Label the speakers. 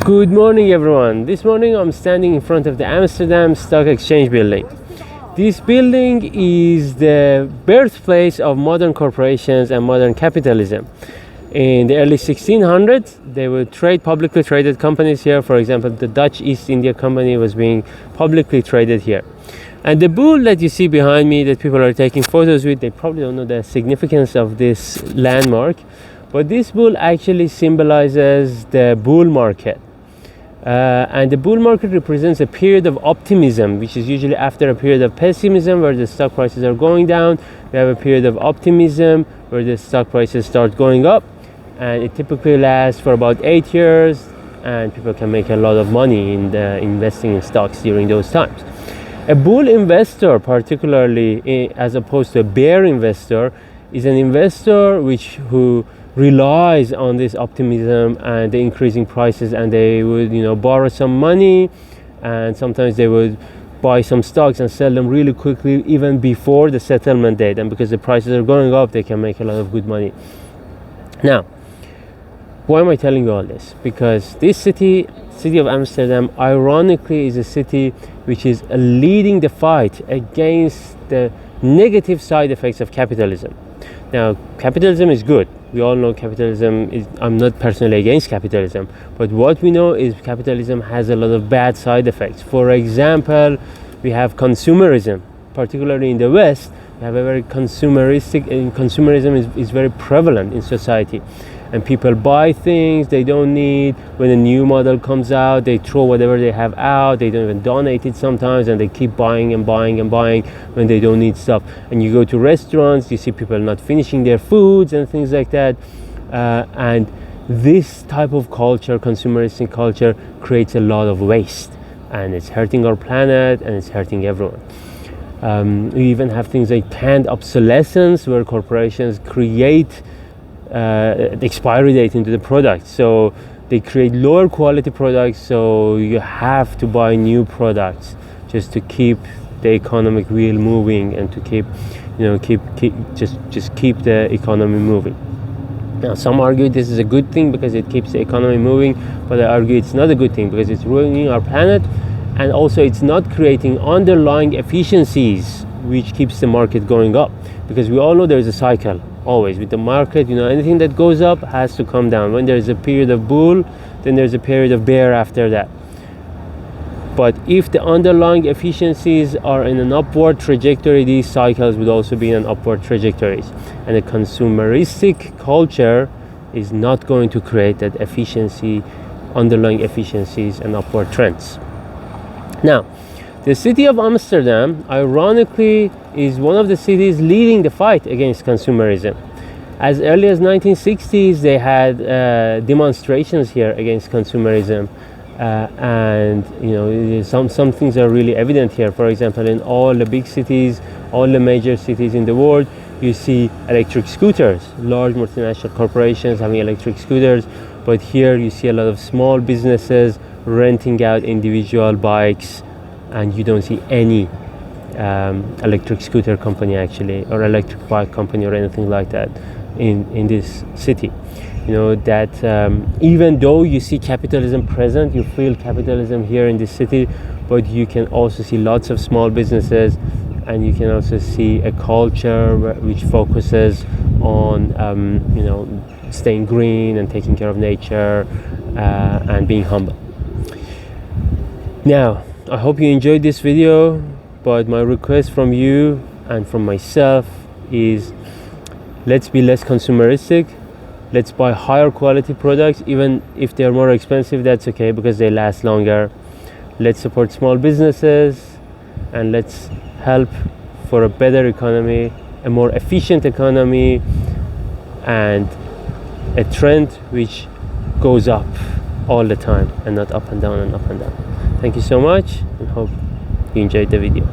Speaker 1: Good morning, everyone. This morning I'm standing in front of the Amsterdam Stock Exchange Building. This building is the birthplace of modern corporations and modern capitalism. In the early 1600s, they would trade publicly traded companies here. For example, the Dutch East India Company was being publicly traded here. And the bull that you see behind me that people are taking photos with, they probably don't know the significance of this landmark. But this bull actually symbolizes the bull market. And the bull market represents a period of optimism, which is usually after a period of pessimism where the stock prices are going down. We have a period of optimism where the stock prices start going up. And it typically lasts for about 8 years. And people can make a lot of money in investing in stocks during those times. A bull investor, particularly as opposed to a bear investor, is an investor who relies on this optimism and the increasing prices, and they would borrow some money, and sometimes they would buy some stocks and sell them really quickly even before the settlement date, and because the prices are going up they can make a lot of good money. Now, why am I telling you all this? Because this city of Amsterdam, ironically, is a city which is leading the fight against the negative side effects of capitalism. Now, capitalism is good. We all know capitalism is, I'm not personally against capitalism, but what we know is capitalism has a lot of bad side effects. For example, we have consumerism, particularly in the West. We have a very consumeristic, and consumerism is very prevalent in society. And people buy things they don't need. When a new model comes out, they throw whatever they have out. They don't even donate it sometimes, and they keep buying and buying and buying when they don't need stuff. And you go to restaurants, you see people not finishing their foods and things like that. And this type of culture, consumeristic culture, creates a lot of waste. And it's hurting our planet, and it's hurting everyone. We even have things like planned obsolescence, where corporations create the expiry date into the product, so they create lower quality products, so you have to buy new products just to keep the economic wheel moving and to keep the economy moving. Now, some argue this is a good thing because it keeps the economy moving, but I argue it's not a good thing because it's ruining our planet, and also it's not creating underlying efficiencies which keeps the market going up, because we all know there's a cycle always with the market. Anything that goes up has to come down. When there's a period of bull, then there's a period of bear after that. But if the underlying efficiencies are in an upward trajectory, these cycles would also be in an upward trajectories. And a consumeristic culture is not going to create that efficiency, underlying efficiencies and upward trends. Now, the city of Amsterdam, ironically, is one of the cities leading the fight against consumerism. As early as 1960s, they had demonstrations here against consumerism, and some things are really evident here. For example, in all the big cities, all the major cities in the world, you see electric scooters, large multinational corporations having electric scooters, but here you see a lot of small businesses renting out individual bikes, and you don't see any electric scooter company actually, or electric bike company or anything like that in this city. Even though you see capitalism present, you feel capitalism here in this city, but you can also see lots of small businesses, and you can also see a culture which focuses on staying green and taking care of nature and being humble. Now, I hope you enjoyed this video, but my request from you and from myself is, let's be less consumeristic. Let's buy higher quality products. Even if they're more expensive, that's okay because they last longer. Let's support small businesses, and let's help for a better economy, a more efficient economy, and a trend which goes up all the time and not up and down and up and down. Thank you so much, and hope you enjoyed the video.